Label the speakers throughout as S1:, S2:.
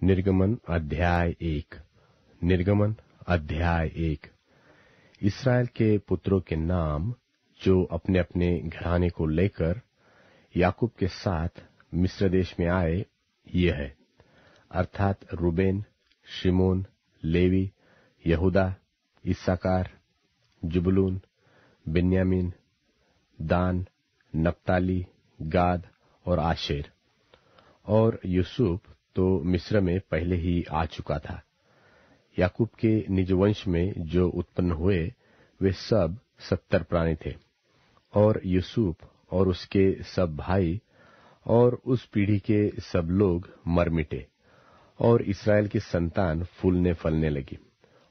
S1: निर्गमन अध्याय 1। निर्गमन अध्याय 1। इसराइल के पुत्रों के नाम जो अपने अपने घराने को लेकर याकूब के साथ मिस्र देश में आए, ये है, अर्थात रूबेन, शिमोन, लेवी, यहूदा, इस्साकार, जुबलून, बिन्यामीन, दान, नप्ताली, गाद और आशेर। और यूसुफ तो मिस्र में पहले ही आ चुका था। याकूब के निज वंश में जो उत्पन्न हुए वे सब 70 प्राणी थे। और यूसुफ और उसके सब भाई और उस पीढ़ी के सब लोग मर मिटे। और इसराइल की संतान फूलने फलने लगी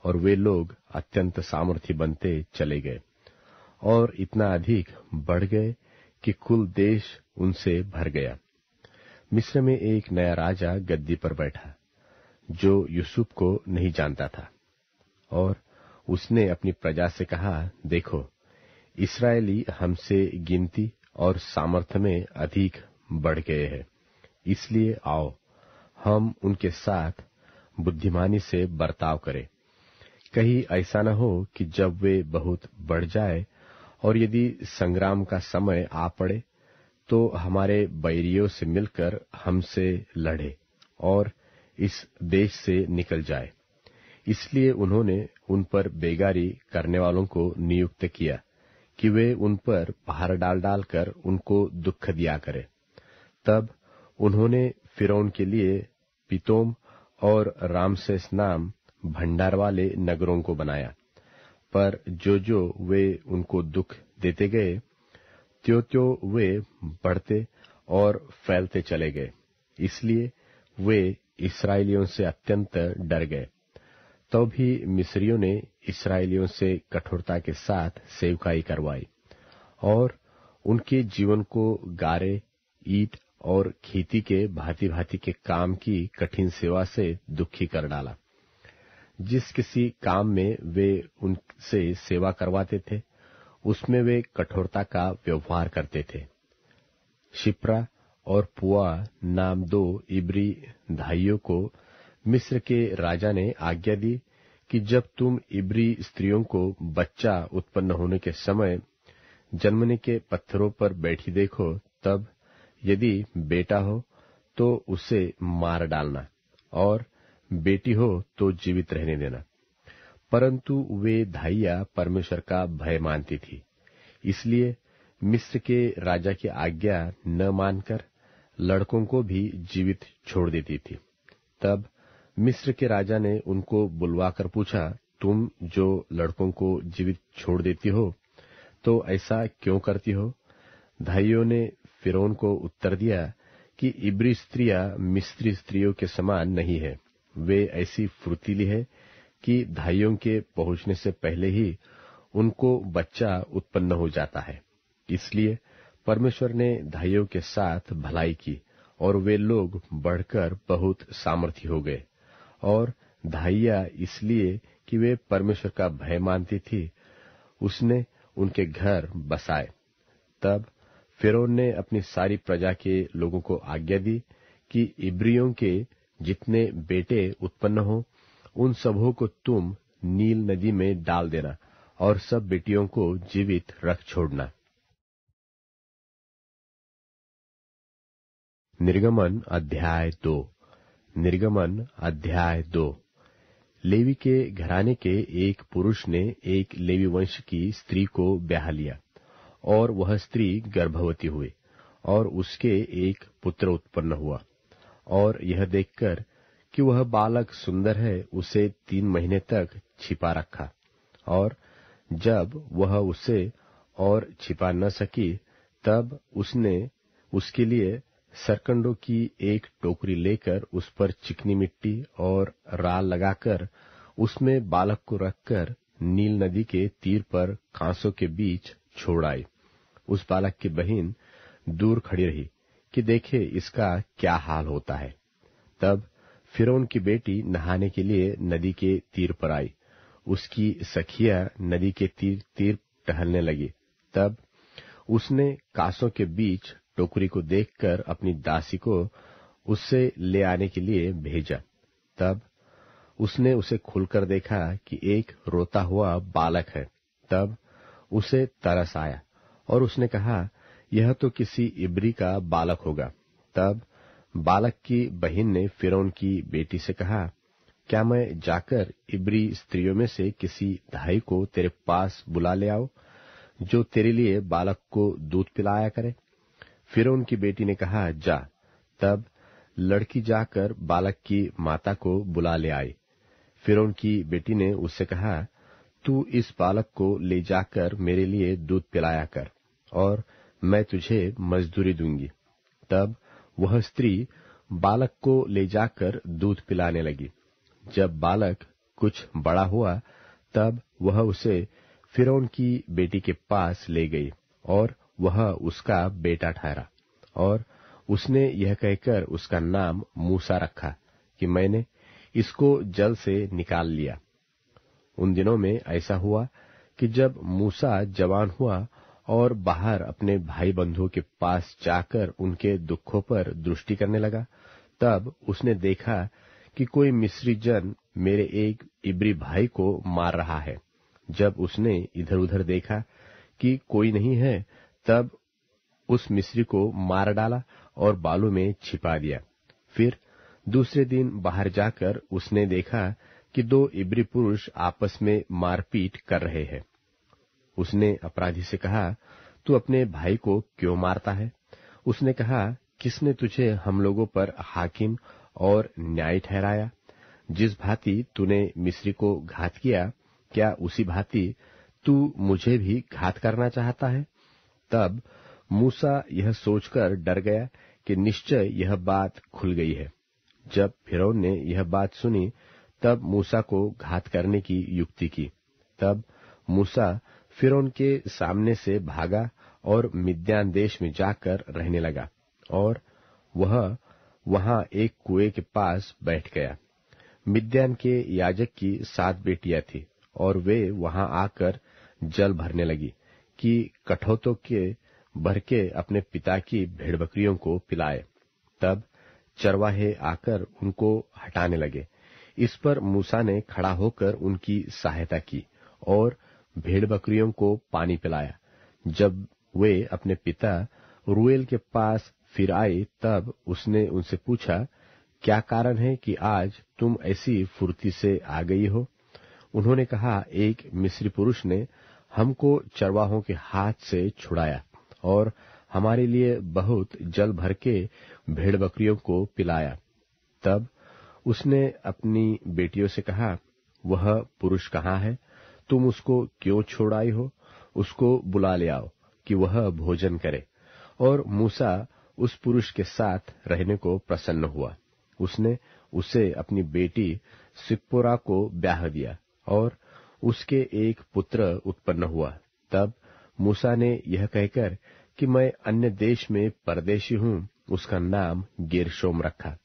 S1: और वे लोग अत्यंत सामर्थी बनते चले गए और इतना अधिक बढ़ गए कि कुल देश उनसे भर गया। मिस्र में एक नया राजा गद्दी पर बैठा जो यूसुफ को नहीं जानता था। और उसने अपनी प्रजा से कहा, देखो, इस्राएली हमसे गिनती और सामर्थ्य में अधिक बढ़ गए हैं, इसलिए आओ हम उनके साथ बुद्धिमानी से बर्ताव करें। कहीं ऐसा न हो कि जब वे बहुत बढ़ जाए और यदि संग्राम का समय आ पड़े तो हमारे बैरियों से मिलकर हमसे लड़े और इस देश से निकल जाए। इसलिए उन्होंने उन पर बेगारी करने वालों को नियुक्त किया कि वे उन पर पहाड़ डाल डालकर उनको दुख दिया करें। तब उन्होंने फिरौन के लिए पितोम और रामसेस नाम भंडार वाले नगरों को बनाया। पर जो वे उनको दुख देते गए त्यों वे बढ़ते और फैलते चले गए। इसलिए वे इस्राएलियों से अत्यंत डर गए। तो भी मिस्रियों ने इस्राएलियों से कठोरता के साथ सेवकाई करवाई और उनके जीवन को गारे, ईंट और खेती के भांति भांति के काम की कठिन सेवा से दुखी कर डाला। जिस किसी काम में वे उनसे सेवा करवाते थे उसमें वे कठोरता का व्यवहार करते थे। शिप्रा और पुआ नाम 2 इब्री भाइयों को मिस्र के राजा ने आज्ञा दी कि जब तुम इब्री स्त्रियों को बच्चा उत्पन्न होने के समय जन्मने के पत्थरों पर बैठी देखो, तब यदि बेटा हो तो उसे मार डालना और बेटी हो तो जीवित रहने देना। परंतु वे धाइया परमेश्वर का भय मानती थी, इसलिए मिस्र के राजा की आज्ञा न मानकर लड़कों को भी जीवित छोड़ देती थी। तब मिस्र के राजा ने उनको बुलवाकर पूछा, तुम जो लड़कों को जीवित छोड़ देती हो तो ऐसा क्यों करती हो? धाइयों ने फिरौन को उत्तर दिया कि इब्री स्त्रियां मिस्री स्त्रियों के समान नहीं है। वे ऐसी फुर्तीली है कि धाइयों के पहुंचने से पहले ही उनको बच्चा उत्पन्न हो जाता है। इसलिए परमेश्वर ने धाइयों के साथ भलाई की और वे लोग बढ़कर बहुत सामर्थी हो गए। और धाइया इसलिए कि वे परमेश्वर का भय मानती थी, उसने उनके घर बसाए। तब फिरौन ने अपनी सारी प्रजा के लोगों को आज्ञा दी कि इब्रियों के जितने बेटे उत्पन्न हो उन सबों को तुम नील नदी में डाल देना और सब बेटियों को जीवित रख छोड़ना। निर्गमन अध्याय 2। निर्गमन अध्याय 2। लेवी के घराने के एक पुरुष ने एक लेवी वंश की स्त्री को ब्याह लिया और वह स्त्री गर्भवती हुई और उसके एक पुत्र उत्पन्न हुआ। और यह देखकर कि वह बालक सुंदर है उसे 3 महीने तक छिपा रखा। और जब वह उसे और छिपा न सकी तब उसने उसके लिए सरकंडों की एक टोकरी लेकर उस पर चिकनी मिट्टी और राल लगाकर उसमें बालक को रखकर नील नदी के तीर पर कांसों के बीच छोड़ आई। उस बालक की बहन दूर खड़ी रही कि देखे इसका क्या हाल होता है। तब फिरौन की बेटी नहाने के लिए नदी के तीर पर आई। उसकी सखिया नदी के तीर टहलने लगी। तब उसने कांसों के बीच टोकरी को देखकर अपनी दासी को उससे ले आने के लिए भेजा तब उसने उसे खुलकर देखा कि एक रोता हुआ बालक है। तब उसे तरस आया और उसने कहा, यह तो किसी इब्री का बालक होगा। तब बालक की बहन ने फिरौन की बेटी से कहा, क्या मैं जाकर इब्री स्त्रियों में से किसी धाई को तेरे पास बुला ले आऊं, जो तेरे लिए बालक को दूध पिलाया करे? फिरौन की बेटी ने कहा, जा। तब लड़की जाकर बालक की माता को बुला ले आई। फिरौन की बेटी ने उससे कहा, तू इस बालक को ले जाकर मेरे लिए दूध पिलाया कर, और मैं तुझे मजदूरी दूंगी। तब वह स्त्री बालक को ले जाकर दूध पिलाने लगी। जब बालक कुछ बड़ा हुआ, तब वह उसे फिरौन की बेटी के पास ले गई, और वह उसका बेटा ठहरा। और उसने यह कहकर उसका नाम मूसा रखा कि मैंने इसको जल से निकाल लिया। उन दिनों में ऐसा हुआ कि जब मूसा जवान हुआ और बाहर अपने भाई बंधुओं के पास जाकर उनके दुखों पर दृष्टि करने लगा, तब उसने देखा कि कोई मिस्री जन मेरे एक इब्री भाई को मार रहा है। जब उसने इधर उधर देखा कि कोई नहीं है, तब उस मिस्री को मार डाला और बालू में छिपा दिया। फिर दूसरे दिन बाहर जाकर उसने देखा कि दो इब्री पुरुष आपस में मारपीट कर रहे हैं। उसने अपराधी से कहा, तू अपने भाई को क्यों मारता है? उसने कहा, किसने तुझे हम लोगों पर हाकिम और न्याय ठहराया? जिस भांति तूने मिस्री को घात किया, क्या उसी भांति तू मुझे भी घात करना चाहता है? तब मूसा यह सोचकर डर गया कि निश्चय यह बात खुल गई है। जब फिरौन ने यह बात सुनी, तब मूसा को घात करने की युक्ति की। तब मूसा फिरौन के सामने से भागा और मिद्यान देश में जाकर रहने लगा, और वह वहां एक कुएं के पास बैठ गया। मिद्यान के याजक की 7 बेटियां थी, और वे वहां आकर जल भरने लगी कि कठौतों के भर के अपने पिता की भेड़ बकरियों को पिलाए। तब चरवाहे आकर उनको हटाने लगे। इस पर मूसा ने खड़ा होकर उनकी सहायता की और भेड़ बकरियों को पानी पिलाया। जब वे अपने पिता रूएल के पास फिर आए, तब उसने उनसे पूछा, क्या कारण है कि आज तुम ऐसी फुर्ती से आ गई हो? उन्होंने कहा, एक मिस्री पुरुष ने हमको चरवाहों के हाथ से छुड़ाया और हमारे लिए बहुत जल भर के भेड़ बकरियों को पिलाया। तब उसने अपनी बेटियों से कहा, वह पुरुष कहाँ है? तुम उसको क्यों छोड़ आई हो? उसको बुला ले आओ कि वह भोजन करे। और मूसा उस पुरुष के साथ रहने को प्रसन्न हुआ। उसने उसे अपनी बेटी सिप्पोरा को ब्याह दिया, और उसके एक पुत्र उत्पन्न हुआ। तब मूसा ने यह कहकर कि मैं अन्य देश में परदेशी हूँ, उसका नाम गेरशोम रखा।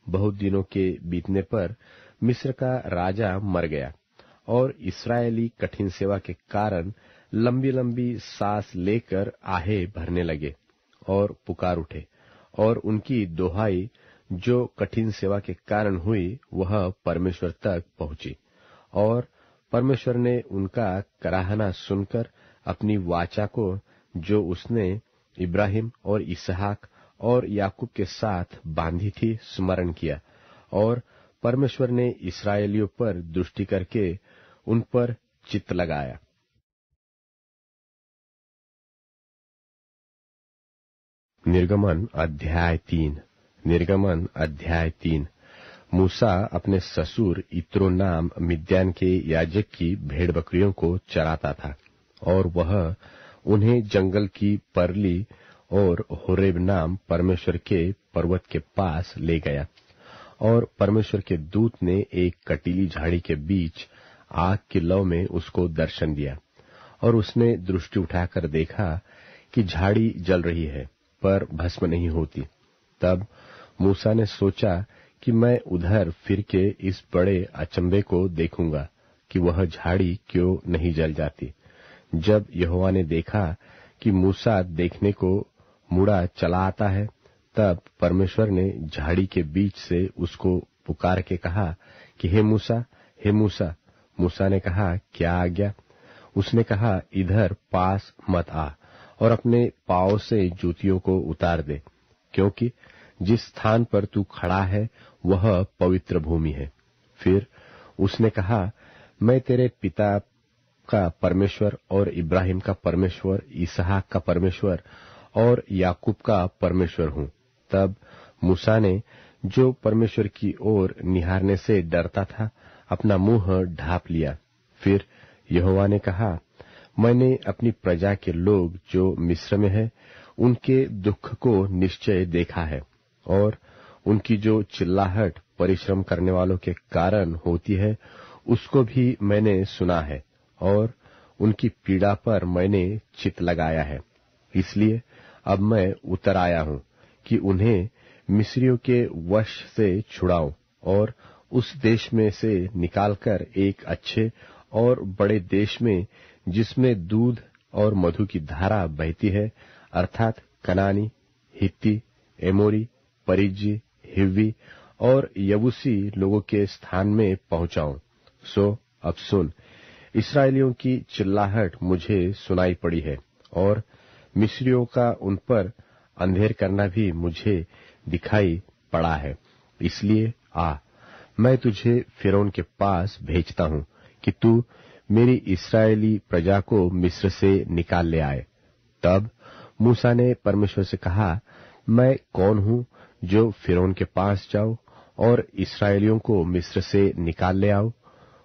S1: बहुत दिनों के बीतने पर मिस्र का राजा मर गया, और इस्राएली कठिन सेवा के कारण लंबी लंबी सांस लेकर आहे भरने लगे और पुकार उठे, और उनकी दोहाई जो कठिन सेवा के कारण हुई, वह परमेश्वर तक पहुंची। और परमेश्वर ने उनका कराहना सुनकर अपनी वाचा को, जो उसने इब्राहिम और इसहाक और याकूब के साथ बांधी थी, स्मरण किया। और परमेश्वर ने इस्राएलियों पर दृष्टि करके उन पर चित्त लगाया। निर्गमन अध्याय 3। निर्गमन अध्याय 3। मूसा अपने ससुर इत्रो नाम मिद्यान के याजक की भेड़ बकरियों को चराता था, और वह उन्हें जंगल की परली और होरेब नाम परमेश्वर के पर्वत के पास ले गया। और परमेश्वर के दूत ने एक कटीली झाड़ी के बीच आग की लौ में उसको दर्शन दिया, और उसने दृष्टि उठाकर देखा कि झाड़ी जल रही है, पर भस्म नहीं होती। तब मूसा ने सोचा कि मैं उधर फिर के इस बड़े अचंभे को देखूंगा कि वह झाड़ी क्यों नहीं जल जाती। जब यहोवा ने देखा कि मूसा देखने को मुड़ा चला आता है, तब परमेश्वर ने झाड़ी के बीच से उसको पुकार के कहा कि हे मूसा, हे मूसा। मूसा ने कहा, क्या आज्ञा? उसने कहा, इधर पास मत आ और अपने पांव से जूतियों को उतार दे, क्योंकि जिस स्थान पर तू खड़ा है वह पवित्र भूमि है। फिर उसने कहा, मैं तेरे पिता का परमेश्वर और इब्राहिम का परमेश्वर, इसहाक का परमेश्वर और याकूब का परमेश्वर हूं। तब मूसा ने, जो परमेश्वर की ओर निहारने से डरता था, अपना मुंह ढांप लिया। फिर यहोवा ने कहा, मैंने अपनी प्रजा के लोग जो मिस्र में है उनके दुख को निश्चय देखा है, और उनकी जो चिल्लाहट परिश्रम करने वालों के कारण होती है उसको भी मैंने सुना है, और उनकी पीड़ा पर मैंने चित्त लगाया है। इसलिए अब मैं उतर आया हूं कि उन्हें मिस्रियों के वश से छुड़ाऊं और उस देश में से निकालकर एक अच्छे और बड़े देश में, जिसमें दूध और मधु की धारा बहती है, अर्थात कनानी, हित्ती, एमोरी, परिज्जी, हिव्वी और यबूसी लोगों के स्थान में पहुंचाऊं। सो अब सुन, इस्राएलियों की चिल्लाहट मुझे सुनाई पड़ी है, और मिस्रियों का उन पर अंधेर करना भी मुझे दिखाई पड़ा है। इसलिए आ, मैं तुझे फिरौन के पास भेजता हूं कि तू मेरी इस्राएली प्रजा को मिस्र से निकाल ले आए। तब मूसा ने परमेश्वर से कहा, मैं कौन हूं जो फिरौन के पास जाऊं और इस्राएलियों को मिस्र से निकाल ले आऊं?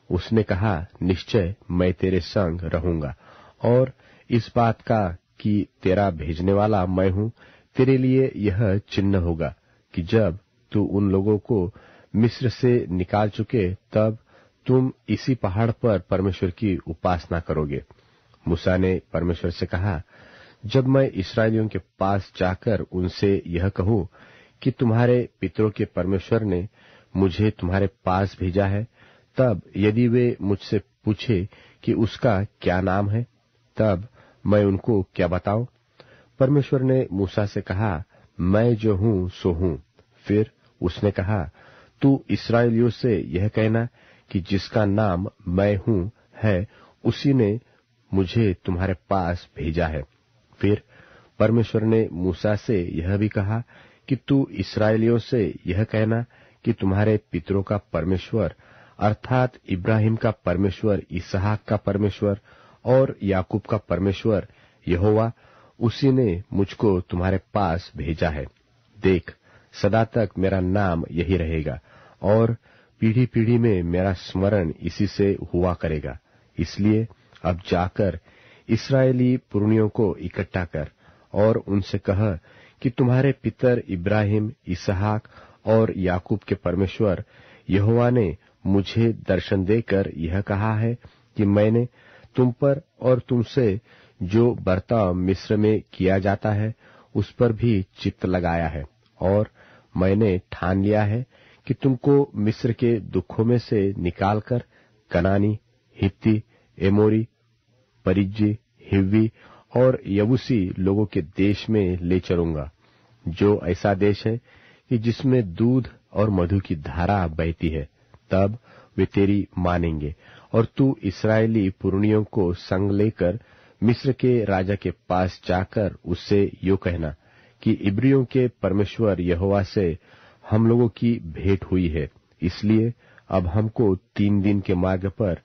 S1: उसने कहा, निश्चय मैं तेरे संग रहूंगा, और इस बात का कि तेरा भेजने वाला मैं हूं, तेरे लिए यह चिन्ह होगा कि जब तू उन लोगों को मिस्र से निकाल चुके, तब तुम इसी पहाड़ पर परमेश्वर की उपासना करोगे। मूसा ने परमेश्वर से कहा, जब मैं इस्राएलियों के पास जाकर उनसे यह कहूं कि तुम्हारे पितरों के परमेश्वर ने मुझे तुम्हारे पास भेजा है, तब यदि वे मुझसे पूछे कि उसका क्या नाम है, तब मैं उनको क्या बताऊं? परमेश्वर ने मूसा से कहा, मैं जो हूं सो हूं। फिर उसने कहा, तू इस्राएलियों से यह कहना कि जिसका नाम मैं हूं है, उसी ने मुझे तुम्हारे पास भेजा है। फिर परमेश्वर ने मूसा से यह भी कहा कि तू इस्राएलियों से यह कहना कि तुम्हारे पितरों का परमेश्वर, अर्थात इब्राहिम का परमेश्वर, इसहाक का परमेश्वर और याकूब का परमेश्वर यहोवा, उसी ने मुझको तुम्हारे पास भेजा है। देख, सदा तक मेरा नाम यही रहेगा, और पीढ़ी पीढ़ी में मेरा स्मरण इसी से हुआ करेगा। इसलिए अब जाकर इस्राएली पुरनियों को इकट्ठा कर और उनसे कह कि तुम्हारे पितर इब्राहिम, इसहाक और याकूब के परमेश्वर यहोवा ने मुझे दर्शन देकर यह कहा है कि मैंने तुम पर और तुमसे जो बर्ताव मिस्र में किया जाता है उस पर भी चित्त लगाया है, और मैंने ठान लिया है कि तुमको मिस्र के दुखों में से निकालकर कनानी, हित्ती, एमोरी, परिज्जी, हिव्वी और यबूसी लोगों के देश में ले चलूंगा, जो ऐसा देश है कि जिसमें दूध और मधु की धारा बहती है। तब वे तेरी मानेंगे, और तू इस्राएली पुरनियों को संग लेकर मिस्र के राजा के पास जाकर उससे यो कहना कि इब्रियों के परमेश्वर यहोवा से हम लोगों की भेंट हुई है, इसलिए अब हमको 3 दिन के मार्ग पर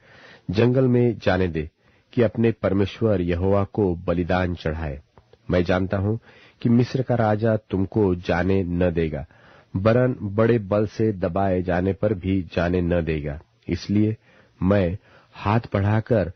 S1: जंगल में जाने दे कि अपने परमेश्वर यहोवा को बलिदान चढ़ाए। मैं जानता हूं कि मिस्र का राजा तुमको जाने न देगा, वरन बड़े बल से दबाए जाने पर भी जाने न देगा। इसलिए मैं हाथ बढ़ाकर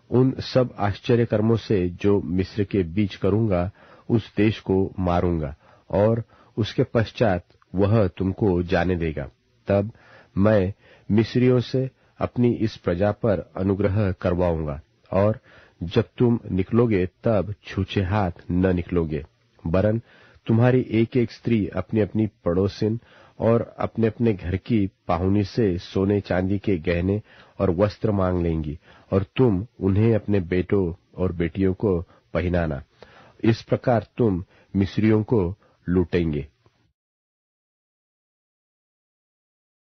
S1: उन सब आश्चर्य कर्मों से जो मिस्र के बीच करूंगा उस देश को मारूंगा, और उसके पश्चात वह तुमको जाने देगा। तब मैं मिस्रियों से अपनी इस प्रजा पर अनुग्रह करवाऊंगा, और जब तुम निकलोगे तब छूछे हाथ न निकलोगे, वरन तुम्हारी एक एक स्त्री अपनी अपनी पड़ोसिन और अपने अपने घर की पाहुनी से सोने चांदी के गहने और वस्त्र मांग लेंगी, और तुम उन्हें अपने बेटों और बेटियों को पहनाना। इस प्रकार तुम मिस्रियों को लूटेंगे।